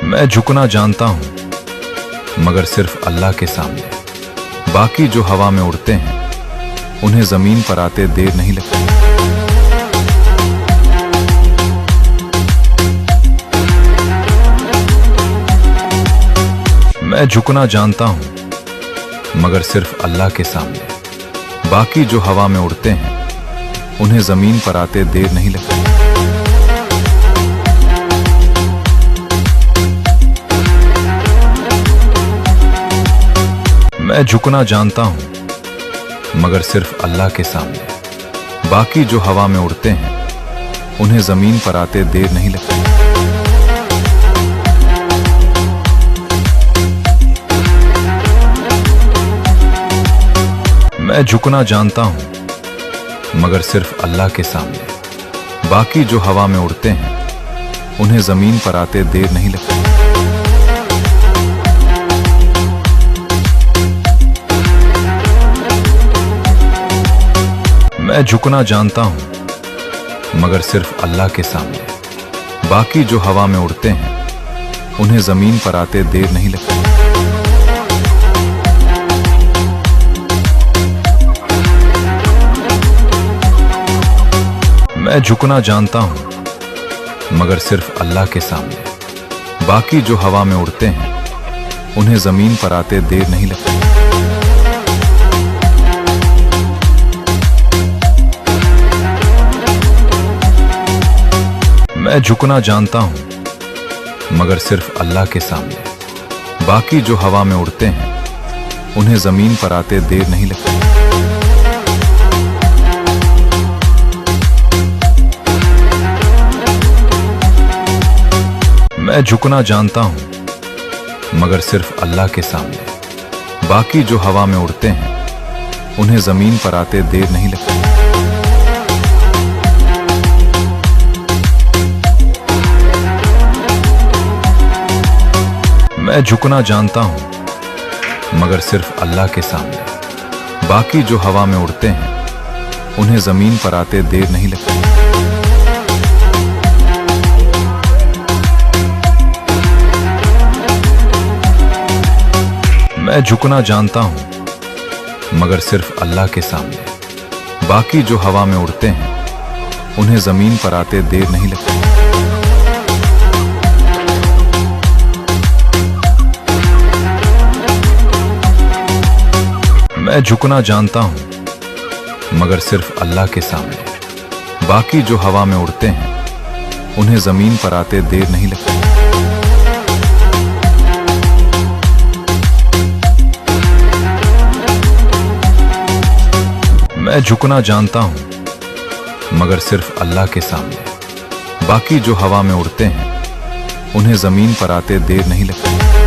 मैं झुकना जानता हूं मगर सिर्फ अल्लाह के सामने। बाकी जो हवा में उड़ते हैं उन्हें जमीन पर आते देर नहीं लगती। मैं झुकना जानता हूं मगर सिर्फ अल्लाह के सामने। बाकी जो हवा में उड़ते हैं उन्हें जमीन पर आते देर नहीं लगती। मैं झुकना जानता हूं मगर सिर्फ अल्लाह के सामने। बाकी जो हवा में उड़ते हैं उन्हें जमीन पर आते देर नहीं लगती। मैं झुकना जानता हूं मगर सिर्फ अल्लाह के सामने। बाकी जो हवा में उड़ते हैं उन्हें जमीन पर आते देर नहीं लगती। मैं झुकना जानता हूं मगर सिर्फ अल्लाह के सामने। बाकी जो हवा में उड़ते हैं उन्हें जमीन पर आते देर नहीं लगती। मैं झुकना जानता हूं मगर सिर्फ अल्लाह के सामने। बाकी जो हवा में उड़ते हैं उन्हें जमीन पर आते देर नहीं लगती। मैं झुकना जानता हूं मगर सिर्फ अल्लाह के सामने। बाकी जो हवा में उड़ते हैं उन्हें जमीन पर आते देर नहीं लगती। मैं झुकना जानता हूं मगर सिर्फ अल्लाह के सामने। बाकी जो हवा में उड़ते हैं उन्हें जमीन पर आते देर नहीं लगती। मैं झुकना जानता हूं मगर सिर्फ अल्लाह के सामने। बाकी जो हवा में उड़ते हैं उन्हें जमीन पर आते देर नहीं लगती। मैं झुकना जानता हूं मगर सिर्फ अल्लाह के सामने। बाकी जो हवा में उड़ते हैं उन्हें जमीन पर आते देर नहीं लगती। मैं झुकना जानता हूं मगर सिर्फ अल्लाह के सामने। बाकी जो हवा में उड़ते हैं उन्हें जमीन पर आते देर नहीं लगती। मैं झुकना जानता हूं मगर सिर्फ अल्लाह के सामने। बाकी जो हवा में उड़ते हैं उन्हें जमीन पर आते देर नहीं लगती।